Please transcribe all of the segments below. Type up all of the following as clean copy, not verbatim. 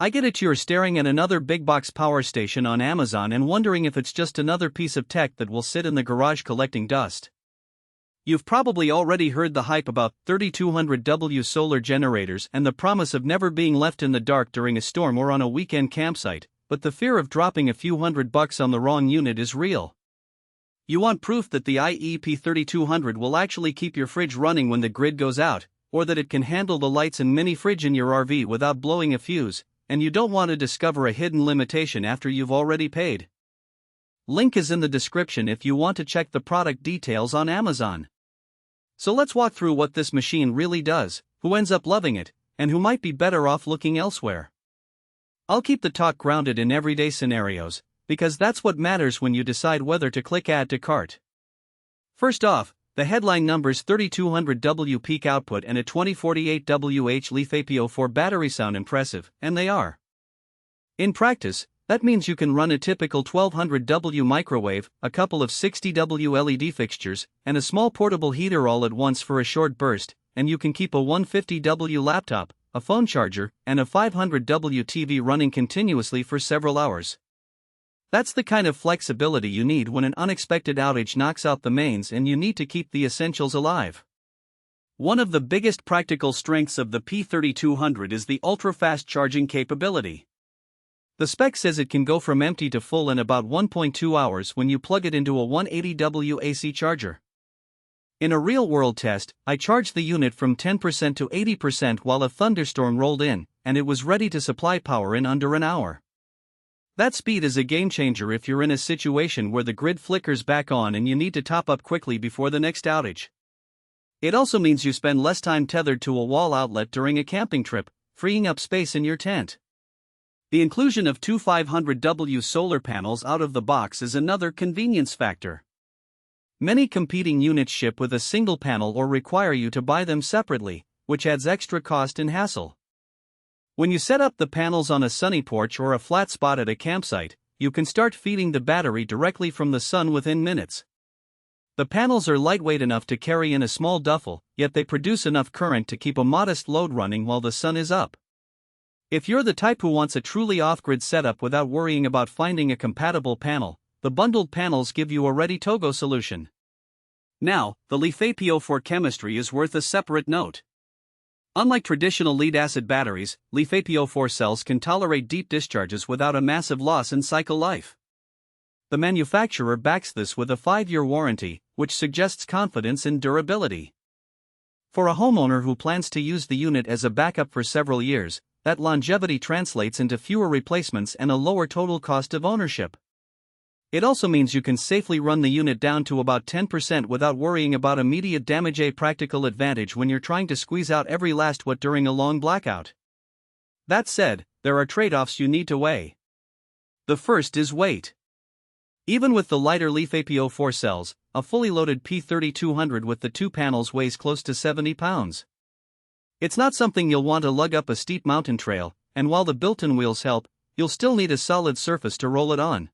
I get it, you're staring at another big box power station on Amazon and wondering if it's just another piece of tech that will sit in the garage collecting dust. You've probably already heard the hype about 3200W solar generators and the promise of never being left in the dark during a storm or on a weekend campsite, but the fear of dropping a few $100 on the wrong unit is real. You want proof that the IEE 3200 will actually keep your fridge running when the grid goes out, or that it can handle the lights and mini fridge in your RV without blowing a fuse, and you don't want to discover a hidden limitation after you've already paid. Link is in the description if you want to check the product details on Amazon. So let's walk through what this machine really does, who ends up loving it, and who might be better off looking elsewhere. I'll keep the talk grounded in everyday scenarios, because that's what matters when you decide whether to click Add to Cart. First off, the headline numbers 3200W peak output and a 2048WH LiFePO4 battery sound impressive, and they are. In practice, that means you can run a typical 1200W microwave, a couple of 60W LED fixtures, and a small portable heater all at once for a short burst, and you can keep a 150W laptop, a phone charger, and a 500W TV running continuously for several hours. That's the kind of flexibility you need when an unexpected outage knocks out the mains and you need to keep the essentials alive. One of the biggest practical strengths of the P3200 is the ultra-fast charging capability. The spec says it can go from empty to full in about 1.2 hours when you plug it into a 180W AC charger. In a real-world test, I charged the unit from 10% to 80% while a thunderstorm rolled in, and it was ready to supply power in under an hour. That speed is a game-changer if you're in a situation where the grid flickers back on and you need to top up quickly before the next outage. It also means you spend less time tethered to a wall outlet during a camping trip, freeing up space in your tent. The inclusion of two 500W solar panels out of the box is another convenience factor. Many competing units ship with a single panel or require you to buy them separately, which adds extra cost and hassle. When you set up the panels on a sunny porch or a flat spot at a campsite, you can start feeding the battery directly from the sun within minutes. The panels are lightweight enough to carry in a small duffel, yet they produce enough current to keep a modest load running while the sun is up. If you're the type who wants a truly off-grid setup without worrying about finding a compatible panel, the bundled panels give you a ready-to-go solution. Now, the LiFePO4 chemistry is worth a separate note. Unlike traditional lead-acid batteries, LiFePO4 cells can tolerate deep discharges without a massive loss in cycle life. The manufacturer backs this with a 5-year warranty, which suggests confidence in durability. For a homeowner who plans to use the unit as a backup for several years, that longevity translates into fewer replacements and a lower total cost of ownership. It also means you can safely run the unit down to about 10% without worrying about immediate damage, a practical advantage when you're trying to squeeze out every last watt during a long blackout. That said, there are trade-offs you need to weigh. The first is weight. Even with the lighter LiFePO4 cells, a fully loaded P3200 with the two panels weighs close to 70 pounds. It's not something you'll want to lug up a steep mountain trail, and while the built-in wheels help, you'll still need a solid surface to roll it on.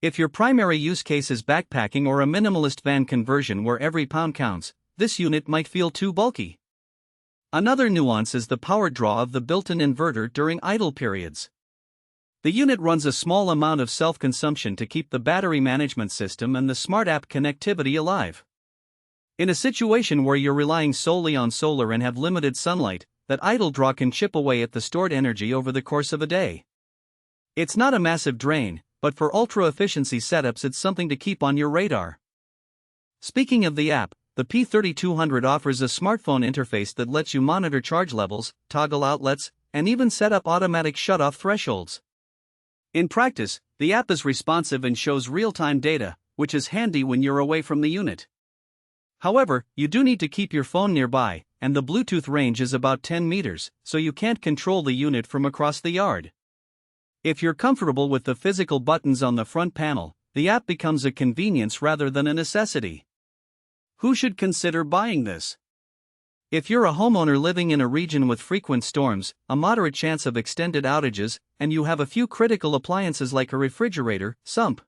If your primary use case is backpacking or a minimalist van conversion where every pound counts, this unit might feel too bulky. Another nuance is the power draw of the built-in inverter during idle periods. The unit runs a small amount of self-consumption to keep the battery management system and the smart app connectivity alive. In a situation where you're relying solely on solar and have limited sunlight, that idle draw can chip away at the stored energy over the course of a day. It's not a massive drain, but for ultra-efficiency setups it's something to keep on your radar. Speaking of the app, the P3200 offers a smartphone interface that lets you monitor charge levels, toggle outlets, and even set up automatic shut-off thresholds. In practice, the app is responsive and shows real-time data, which is handy when you're away from the unit. However, you do need to keep your phone nearby, and the Bluetooth range is about 10 meters, so you can't control the unit from across the yard. If you're comfortable with the physical buttons on the front panel, the app becomes a convenience rather than a necessity. Who should consider buying this? If you're a homeowner living in a region with frequent storms, a moderate chance of extended outages, and you have a few critical appliances like a refrigerator, sump.